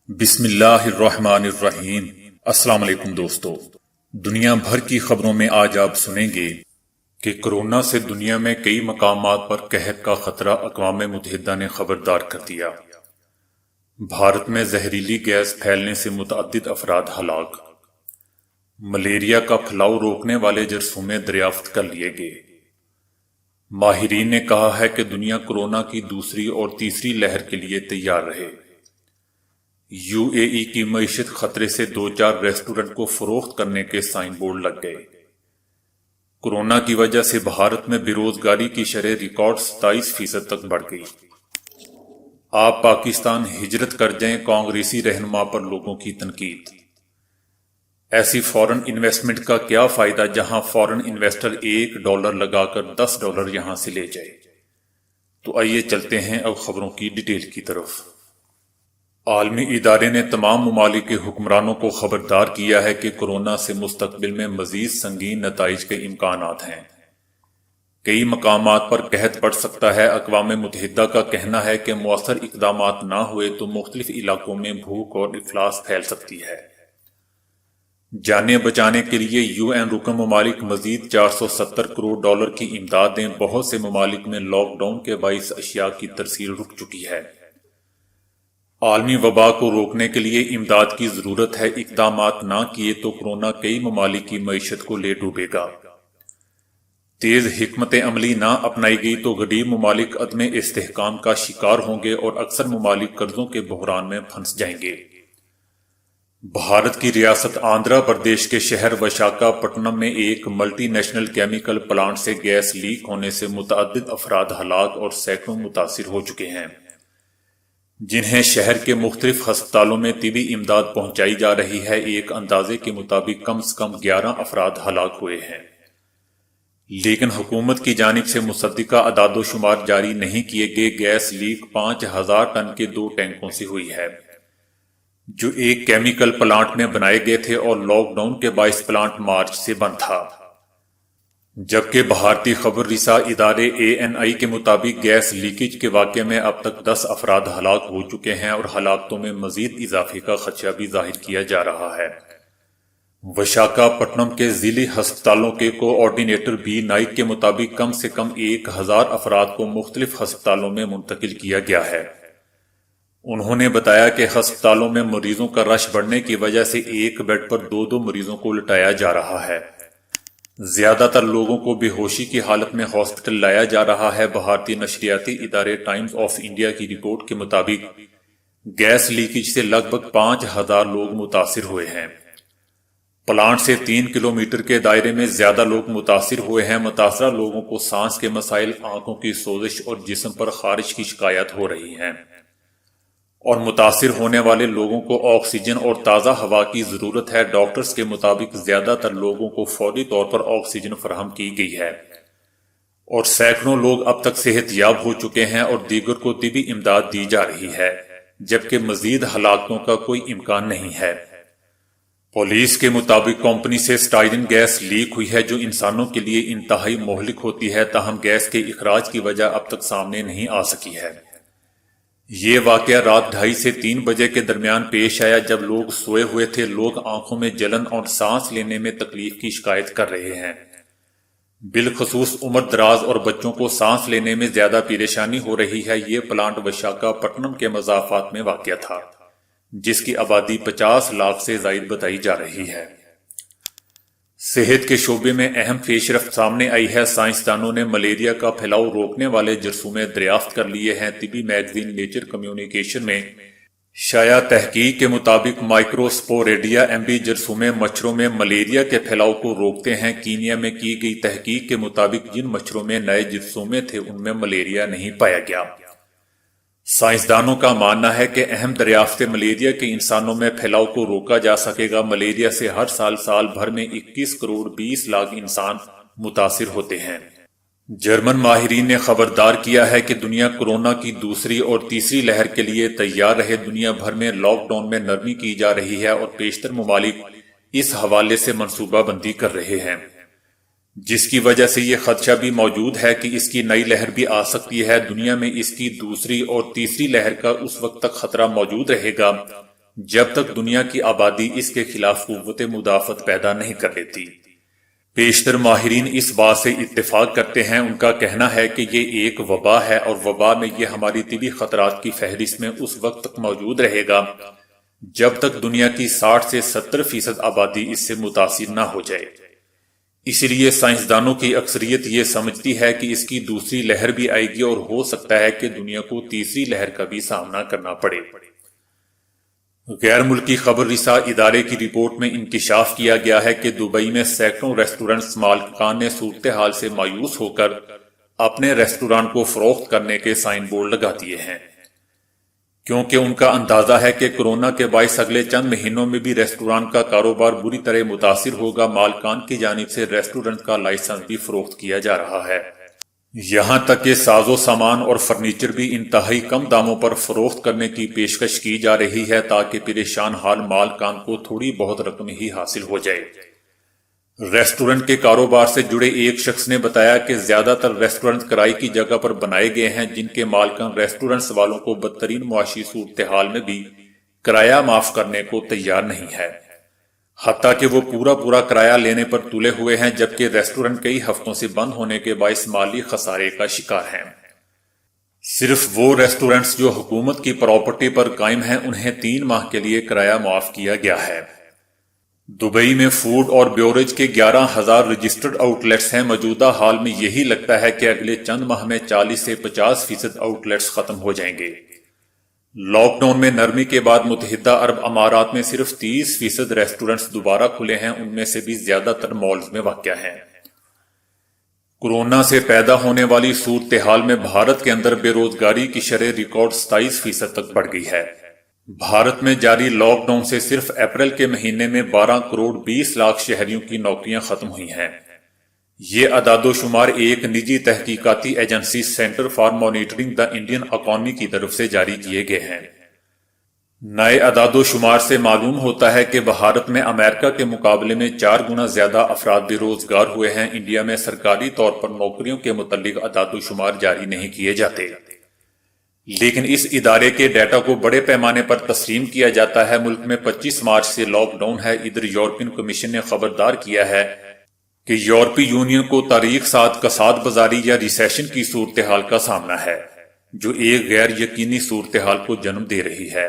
بسم اللہ الرحمن الرحیم۔ السلام علیکم دوستو، دنیا بھر کی خبروں میں آج آپ سنیں گے کہ کورونا سے دنیا میں کئی مقامات پر قحط کا خطرہ اقوام متحدہ نے خبردار کر دیا۔ بھارت میں زہریلی گیس پھیلنے سے متعدد افراد ہلاک۔ ملیریا کا پھیلاؤ روکنے والے جرثومے دریافت کر لیے گئے۔ ماہرین نے کہا ہے کہ دنیا کورونا کی دوسری اور تیسری لہر کے لیے تیار رہے۔ یو اے ای کی معیشت خطرے سے دو چار ریسٹورنٹ کو فروخت کرنے کے سائن بورڈ لگ گئے۔ کورونا کی وجہ سے بھارت میں بے روزگاری کی شرح ریکارڈ 27% تک بڑھ گئی۔ آپ پاکستان ہجرت کر جائیں، کانگریسی رہنما پر لوگوں کی تنقید۔ ایسی فورن انویسٹمنٹ کا کیا فائدہ جہاں فورن انویسٹر $1 لگا کر $10 یہاں سے لے جائے۔ تو آئیے چلتے ہیں اب خبروں کی ڈیٹیل کی طرف۔ عالمی ادارے نے تمام ممالک کے حکمرانوں کو خبردار کیا ہے کہ کورونا سے مستقبل میں مزید سنگین نتائج کے امکانات ہیں۔ کئی مقامات پر قحط پڑ سکتا ہے۔ اقوام متحدہ کا کہنا ہے کہ مؤثر اقدامات نہ ہوئے تو مختلف علاقوں میں بھوک اور افلاس پھیل سکتی ہے۔ جانیں بچانے کے لیے UN رکن ممالک مزید $470 کروڑ کی امداد دیں۔ بہت سے ممالک میں لاک ڈاؤن کے باعث اشیاء کی ترسیل رک چکی ہے۔ عالمی وبا کو روکنے کے لیے امداد کی ضرورت ہے۔ اقدامات نہ کیے تو کورونا کئی ممالک کی معیشت کو لے ڈوبے گا۔ تیز حکمت عملی نہ اپنائی گئی تو غریب ممالک عدم استحکام کا شکار ہوں گے اور اکثر ممالک قرضوں کے بحران میں پھنس جائیں گے۔ بھارت کی ریاست آندھرا پردیش کے شہر وشاکھاپٹنم میں ایک ملٹی نیشنل کیمیکل پلانٹ سے گیس لیک ہونے سے متعدد افراد ہلاک اور سینکڑوں متاثر ہو چکے ہیں، جنہیں شہر کے مختلف ہسپتالوں میں طبی امداد پہنچائی جا رہی ہے۔ ایک اندازے کے مطابق کم سے کم 11 افراد ہلاک ہوئے ہیں، لیکن حکومت کی جانب سے مصدقہ اعداد و شمار جاری نہیں کیے گئے۔ گیس لیک 5000 ٹن کے 2 ٹینکوں سے ہوئی ہے، جو ایک کیمیکل پلانٹ میں بنائے گئے تھے اور لاک ڈاؤن کے باعث پلانٹ مارچ سے بند تھا۔ جبکہ بھارتی خبر رساں ادارے ANI کے مطابق گیس لیکیج کے واقعے میں اب تک 10 افراد ہلاک ہو چکے ہیں اور ہلاکتوں میں مزید اضافے کا خدشہ بھی ظاہر کیا جا رہا ہے۔ وشاکھاپٹنم کے ضلعی ہسپتالوں کے کوآرڈینیٹر B نائک کے مطابق کم سے کم 1000 افراد کو مختلف ہسپتالوں میں منتقل کیا گیا ہے۔ انہوں نے بتایا کہ ہسپتالوں میں مریضوں کا رش بڑھنے کی وجہ سے ایک بیڈ پر 2 مریضوں کو لٹایا جا رہا ہے۔ زیادہ تر لوگوں کو بے ہوشی کی حالت میں ہاسپٹل لایا جا رہا ہے۔ بھارتی نشریاتی ادارے ٹائمز آف انڈیا کی رپورٹ کے مطابق گیس لیکیج سے لگ بھگ 5000 لوگ متاثر ہوئے ہیں۔ پلانٹ سے 3 کلومیٹر کے دائرے میں زیادہ لوگ متاثر ہوئے ہیں۔ متاثرہ لوگوں کو سانس کے مسائل، آنکھوں کی سوزش اور جسم پر خارش کی شکایات ہو رہی ہیں، اور متاثر ہونے والے لوگوں کو آکسیجن اور تازہ ہوا کی ضرورت ہے۔ ڈاکٹرز کے مطابق زیادہ تر لوگوں کو فوری طور پر آکسیجن فراہم کی گئی ہے اور سینکڑوں لوگ اب تک صحت یاب ہو چکے ہیں اور دیگر کو طبی امداد دی جا رہی ہے، جبکہ مزید ہلاکتوں کا کوئی امکان نہیں ہے۔ پولیس کے مطابق کمپنی سے اسٹائرن گیس لیک ہوئی ہے، جو انسانوں کے لیے انتہائی مہلک ہوتی ہے، تاہم گیس کے اخراج کی وجہ اب تک سامنے نہیں آ سکی ہے۔ یہ واقعہ رات 2:30 سے 3 بجے کے درمیان پیش آیا، جب لوگ سوئے ہوئے تھے۔ لوگ آنکھوں میں جلن اور سانس لینے میں تکلیف کی شکایت کر رہے ہیں۔ بالخصوص عمر دراز اور بچوں کو سانس لینے میں زیادہ پریشانی ہو رہی ہے۔ یہ پلانٹ وشاکھاپٹنم کے مضافات میں واقع تھا، جس کی آبادی 50 لاکھ سے زائد بتائی جا رہی ہے۔ صحت کے شعبے میں اہم پیش رفت سامنے آئی ہے۔ سائنسدانوں نے ملیریا کا پھیلاؤ روکنے والے جرثومے دریافت کر لیے ہیں۔ طبی میگزین نیچر کمیونیکیشن میں شائع تحقیق کے مطابق مائکروسپوریڈیا MB جرثومے مچھروں میں ملیریا کے پھیلاؤ کو روکتے ہیں۔ کینیا میں کی گئی تحقیق کے مطابق جن مچھروں میں نئے جرثومے تھے ان میں ملیریا نہیں پایا گیا۔ سائنسدانوں کا ماننا ہے کہ اہم دریافت ملیریا کے انسانوں میں پھیلاؤ کو روکا جا سکے گا۔ ملیریا سے ہر سال بھر میں 21 کروڑ 20 لاکھ انسان متاثر ہوتے ہیں۔ جرمن ماہرین نے خبردار کیا ہے کہ دنیا کورونا کی دوسری اور تیسری لہر کے لیے تیار رہے۔ دنیا بھر میں لاک ڈاؤن میں نرمی کی جا رہی ہے اور بیشتر ممالک اس حوالے سے منصوبہ بندی کر رہے ہیں، جس کی وجہ سے یہ خدشہ بھی موجود ہے کہ اس کی نئی لہر بھی آ سکتی ہے۔ دنیا میں اس کی دوسری اور تیسری لہر کا اس وقت تک خطرہ موجود رہے گا جب تک دنیا کی آبادی اس کے خلاف قوت مدافعت پیدا نہیں کر لیتی۔ بیشتر ماہرین اس بات سے اتفاق کرتے ہیں، ان کا کہنا ہے کہ یہ ایک وبا ہے اور وبا میں یہ ہماری طبی خطرات کی فہرست میں اس وقت تک موجود رہے گا جب تک دنیا کی 60 سے 70% آبادی اس سے متاثر نہ ہو جائے۔ اس لیے سائنسدانوں کی اکثریت یہ سمجھتی ہے کہ اس کی دوسری لہر بھی آئے گی اور ہو سکتا ہے کہ دنیا کو تیسری لہر کا بھی سامنا کرنا پڑے۔ غیر ملکی خبر رساں ادارے کی رپورٹ میں انکشاف کیا گیا ہے کہ دبئی میں سینکڑوں ریسٹورنٹس مالکان نے صورتحال سے مایوس ہو کر اپنے ریسٹورانٹ کو فروخت کرنے کے سائن بورڈ لگا دیے ہیں، کیونکہ ان کا اندازہ ہے کہ کورونا کے باعث اگلے چند مہینوں میں بھی ریسٹورانٹ کا کاروبار بری طرح متاثر ہوگا۔ مالکان کی جانب سے ریسٹورنٹ کا لائسنس بھی فروخت کیا جا رہا ہے، یہاں تک کہ ساز و سامان اور فرنیچر بھی انتہائی کم داموں پر فروخت کرنے کی پیشکش کی جا رہی ہے تاکہ پریشان حال مالکان کو تھوڑی بہت رقم ہی حاصل ہو جائے۔ ریسٹورنٹ کے کاروبار سے جڑے ایک شخص نے بتایا کہ زیادہ تر ریسٹورنٹ کرائے کی جگہ پر بنائے گئے ہیں جن کے مالکان ریسٹورنٹس والوں کو بدترین معاشی صورتحال میں بھی کرایہ معاف کرنے کو تیار نہیں ہے، حتیٰ کہ وہ پورا کرایہ لینے پر تلے ہوئے ہیں، جبکہ ریسٹورنٹ کئی ہفتوں سے بند ہونے کے باعث مالی خسارے کا شکار ہیں۔ صرف وہ ریسٹورنٹس جو حکومت کی پراپرٹی پر قائم ہیں انہیں 3 ماہ کے لیے کرایہ معاف کیا گیا ہے۔ دبئی میں فوڈ اور بیوریج کے 11,000 رجسٹرڈ آؤٹ لیٹس ہیں۔ موجودہ حال میں یہی لگتا ہے کہ اگلے چند ماہ میں 40 سے 50% آؤٹ لیٹس ختم ہو جائیں گے۔ لاک ڈاؤن میں نرمی کے بعد متحدہ عرب امارات میں صرف 30% ریسٹورنٹس دوبارہ کھلے ہیں، ان میں سے بھی زیادہ تر مالز میں واقع ہیں۔ کورونا سے پیدا ہونے والی صورتحال میں بھارت کے اندر بے روزگاری کی شرح ریکارڈ 27% تک بڑھ گئی ہے۔ بھارت میں جاری لاک ڈاؤن سے صرف اپریل کے مہینے میں 12 کروڑ 20 لاکھ شہریوں کی نوکریاں ختم ہوئی ہیں۔ یہ اعداد و شمار ایک نجی تحقیقاتی agency centre for monitoring the Indian economy کی طرف سے جاری کیے گئے ہیں۔ نئے اعداد و شمار سے معلوم ہوتا ہے کہ بھارت میں امریکہ کے مقابلے میں 4 گنا زیادہ افراد بے روزگار ہوئے ہیں۔ انڈیا میں سرکاری طور پر نوکریوں کے متعلق اعداد و شمار جاری نہیں کیے جاتے، لیکن اس ادارے کے ڈیٹا کو بڑے پیمانے پر تسلیم کیا جاتا ہے۔ ملک میں 25 مارچ سے لاک ڈاؤن ہے۔ ادھر یورپین کمیشن نے خبردار کیا ہے کہ یورپی یونین کو تاریخ ساتھ کساد بازاری یا ریسیشن کی صورتحال کا سامنا ہے، جو ایک غیر یقینی صورتحال کو جنم دے رہی ہے۔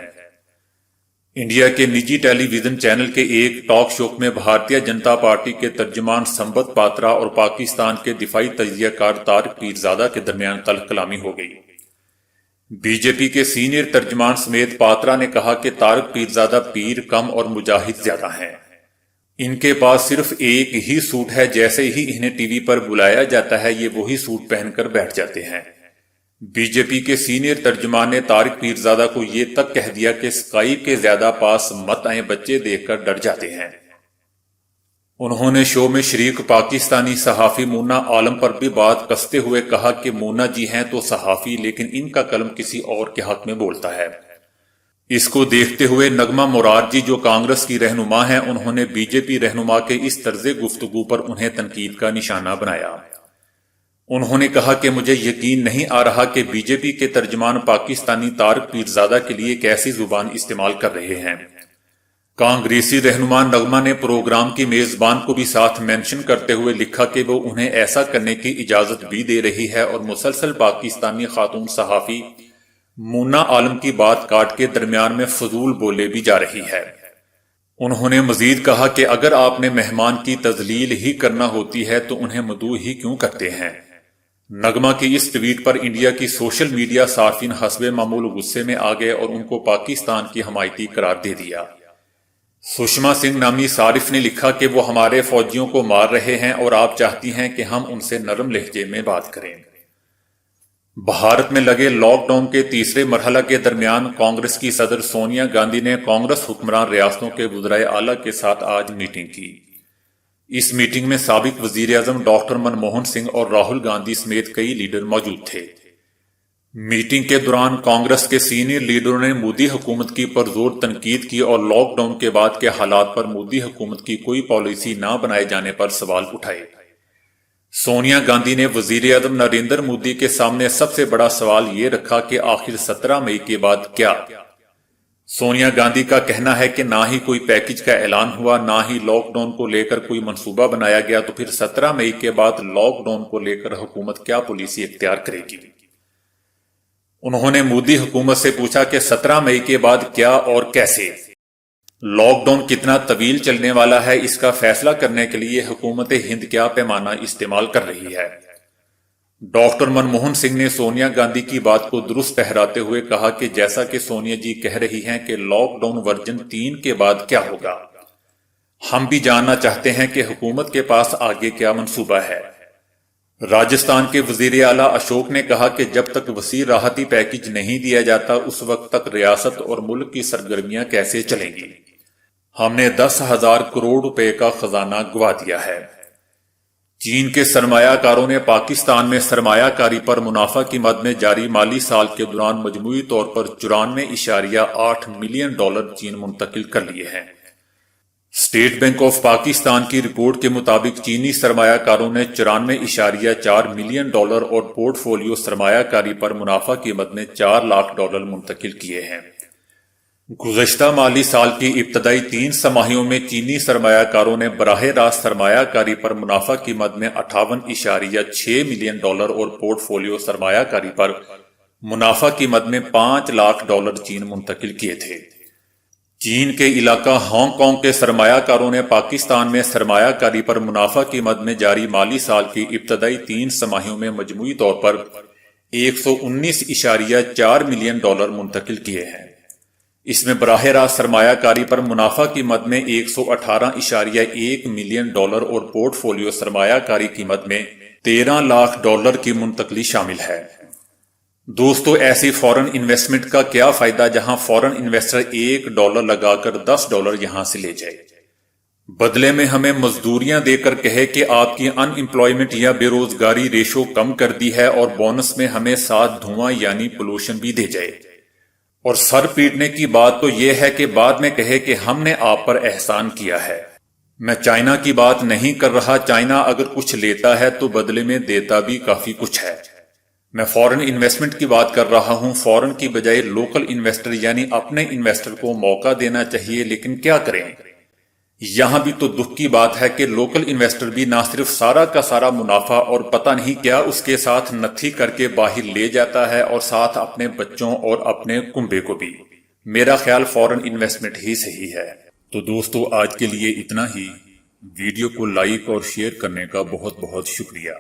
انڈیا کے نجی ٹیلی ویژن چینل کے ایک ٹاک شو میں بھارتیہ جنتا پارٹی کے ترجمان سمبت پاترا اور پاکستان کے دفاعی تجزیہ کار طارق پیرزادہ کے درمیان تلخ کلامی ہو گئی۔ بی جے پی کے سینئر ترجمان سمیت پاترا نے کہا کہ طارق پیرزادہ پیر کم اور مجاہد زیادہ ہیں، ان کے پاس صرف ایک ہی سوٹ ہے، جیسے ہی انہیں ٹی وی پر بلایا جاتا ہے یہ وہی سوٹ پہن کر بیٹھ جاتے ہیں۔ بی جے پی کے سینئر ترجمان نے طارق پیرزادہ کو یہ تک کہہ دیا کہ اسکائپ کے زیادہ پاس مت آئیں، بچے دیکھ کر ڈر جاتے ہیں۔ انہوں نے شو میں شریک پاکستانی صحافی مونا عالم پر بھی بات کستے ہوئے کہا کہ مونا جی ہیں تو صحافی، لیکن ان کا قلم کسی اور کے حق میں بولتا ہے۔ اس کو دیکھتے ہوئے نغمہ مراد جی جو کانگریس کی رہنما ہیں، انہوں نے بی جے پی رہنما کے اس طرز گفتگو پر انہیں تنقید کا نشانہ بنایا۔ انہوں نے کہا کہ مجھے یقین نہیں آ رہا کہ بی جے پی کے ترجمان پاکستانی طارق پیرزادہ کے لیے کیسی زبان استعمال کر رہے ہیں۔ کانگریسی رہنما نغمہ نے پروگرام کی میزبان کو بھی ساتھ مینشن کرتے ہوئے لکھا کہ وہ انہیں ایسا کرنے کی اجازت بھی دے رہی ہے اور مسلسل پاکستانی خاتون صحافی مونا عالم کی بات کاٹ کے درمیان میں فضول بولے بھی جا رہی ہے۔ انہوں نے مزید کہا کہ اگر آپ نے مہمان کی تذلیل ہی کرنا ہوتی ہے تو انہیں مدعو ہی کیوں کرتے ہیں۔ نغمہ کی اس ٹویٹ پر انڈیا کی سوشل میڈیا صارفین حسب معمول غصے میں آ گئے اور ان کو پاکستان کی حمایتی قرار دے دیا۔ سشما سنگھ نامی صارف نے لکھا کہ وہ ہمارے فوجیوں کو مار رہے ہیں اور آپ چاہتی ہیں کہ ہم ان سے نرم لہجے میں بات کریں۔ بھارت میں لگے لاک ڈاؤن کے تیسرے مرحلہ کے درمیان کانگریس کی صدر سونیا گاندھی نے کانگریس حکمران ریاستوں کے وزرائے اعلیٰ کے ساتھ آج میٹنگ کی۔ اس میٹنگ میں سابق وزیر اعظم ڈاکٹر منموہن سنگھ اور راہل گاندھی سمیت کئی لیڈر موجود تھے۔ میٹنگ کے دوران کانگریس کے سینئر لیڈروں نے مودی حکومت کی پرزور تنقید کی اور لاک ڈاؤن کے بعد کے حالات پر مودی حکومت کی کوئی پالیسی نہ بنائے جانے پر سوال اٹھائے۔ سونیا گاندھی نے وزیر اعظم نریندر مودی کے سامنے سب سے بڑا سوال یہ رکھا کہ آخر 17 مئی کے بعد کیا؟ سونیا گاندھی کا کہنا ہے کہ نہ ہی کوئی پیکج کا اعلان ہوا، نہ ہی لاک ڈاؤن کو لے کر کوئی منصوبہ بنایا گیا، تو پھر 17 مئی کے بعد لاک ڈاؤن کو لے کر حکومت کیا پالیسی اختیار کرے گی؟ انہوں نے مودی حکومت سے پوچھا کہ 17 مئی کے بعد کیا اور کیسے؟ لاک ڈاؤن کتنا طویل چلنے والا ہے، اس کا فیصلہ کرنے کے لیے حکومت ہند کیا پیمانہ استعمال کر رہی ہے؟ ڈاکٹر منموہن سنگھ نے سونیا گاندھی کی بات کو درست ٹھہراتے ہوئے کہا کہ جیسا کہ سونیا جی کہہ رہی ہیں کہ لاک ڈاؤن ورژن 3 کے بعد کیا ہوگا، ہم بھی جاننا چاہتے ہیں کہ حکومت کے پاس آگے کیا منصوبہ ہے۔ راجستھان کے وزیر اعلیٰ اشوک نے کہا کہ جب تک وسیع راحتی پیکج نہیں دیا جاتا اس وقت تک ریاست اور ملک کی سرگرمیاں کیسے چلیں گی؟ ہم نے 10,000 کروڑ روپے کا خزانہ گوا دیا ہے۔ چین کے سرمایہ کاروں نے پاکستان میں سرمایہ کاری پر منافع کی مد میں جاری مالی سال کے دوران مجموعی طور پر 94.8 ملین ڈالر چین منتقل کر لیے ہیں۔ اسٹیٹ بینک آف پاکستان کی رپورٹ کے مطابق چینی سرمایہ کاروں نے 94.4 ملین ڈالر اور پورٹ فولیو سرمایہ کاری پر منافع کی مد میں 4 لاکھ ڈالر منتقل کیے ہیں۔ گزشتہ مالی سال کی ابتدائی 3 سماہیوں میں چینی سرمایہ کاروں نے براہ راست سرمایہ کاری پر منافع کی مد میں 58.6 ملین ڈالر اور پورٹ فولیو سرمایہ کاری پر منافع کی مد میں 5 لاکھ ڈالر چین منتقل کیے تھے۔ چین کے علاقہ ہانگ کانگ کے سرمایہ کاروں نے پاکستان میں سرمایہ کاری پر منافع کی مد میں جاری مالی سال کی ابتدائی 3 سماہیوں میں مجموعی طور پر 119.4 ملین ڈالر منتقل کیے ہیں۔ اس میں براہ راست سرمایہ کاری پر منافع کی مد میں 118.1 ملین ڈالر اور پورٹ فولیو سرمایہ کاری کی مد میں 13 لاکھ ڈالر کی منتقلی شامل ہے۔ دوستو، ایسی فورن انویسٹمنٹ کا کیا فائدہ جہاں فورن انویسٹر $1 لگا کر $10 یہاں سے لے جائے، بدلے میں ہمیں مزدوریاں دے کر کہے کہ آپ کی ان امپلائمنٹ یا بے روزگاری ریشو کم کر دی ہے اور بونس میں ہمیں ساتھ دھواں یعنی پولوشن بھی دے جائے۔ اور سر پیٹنے کی بات تو یہ ہے کہ بعد میں کہے کہ ہم نے آپ پر احسان کیا ہے۔ میں چائنا کی بات نہیں کر رہا، چائنا اگر کچھ لیتا ہے تو بدلے میں دیتا بھی کافی کچھ ہے۔ میں فورن انویسٹمنٹ کی بات کر رہا ہوں۔ فورن کی بجائے لوکل انویسٹر یعنی اپنے انویسٹر کو موقع دینا چاہیے، لیکن کیا کریں؟ یہاں بھی تو دکھ کی بات ہے کہ لوکل انویسٹر بھی نہ صرف سارا کا سارا منافع اور پتہ نہیں کیا اس کے ساتھ نتھی کر کے باہر لے جاتا ہے، اور ساتھ اپنے بچوں اور اپنے کنبے کو بھی۔ میرا خیال فورن انویسٹمنٹ ہی صحیح ہے۔ تو دوستو، آج کے لیے اتنا ہی۔ ویڈیو کو لائک اور شیئر کرنے کا بہت بہت شکریہ۔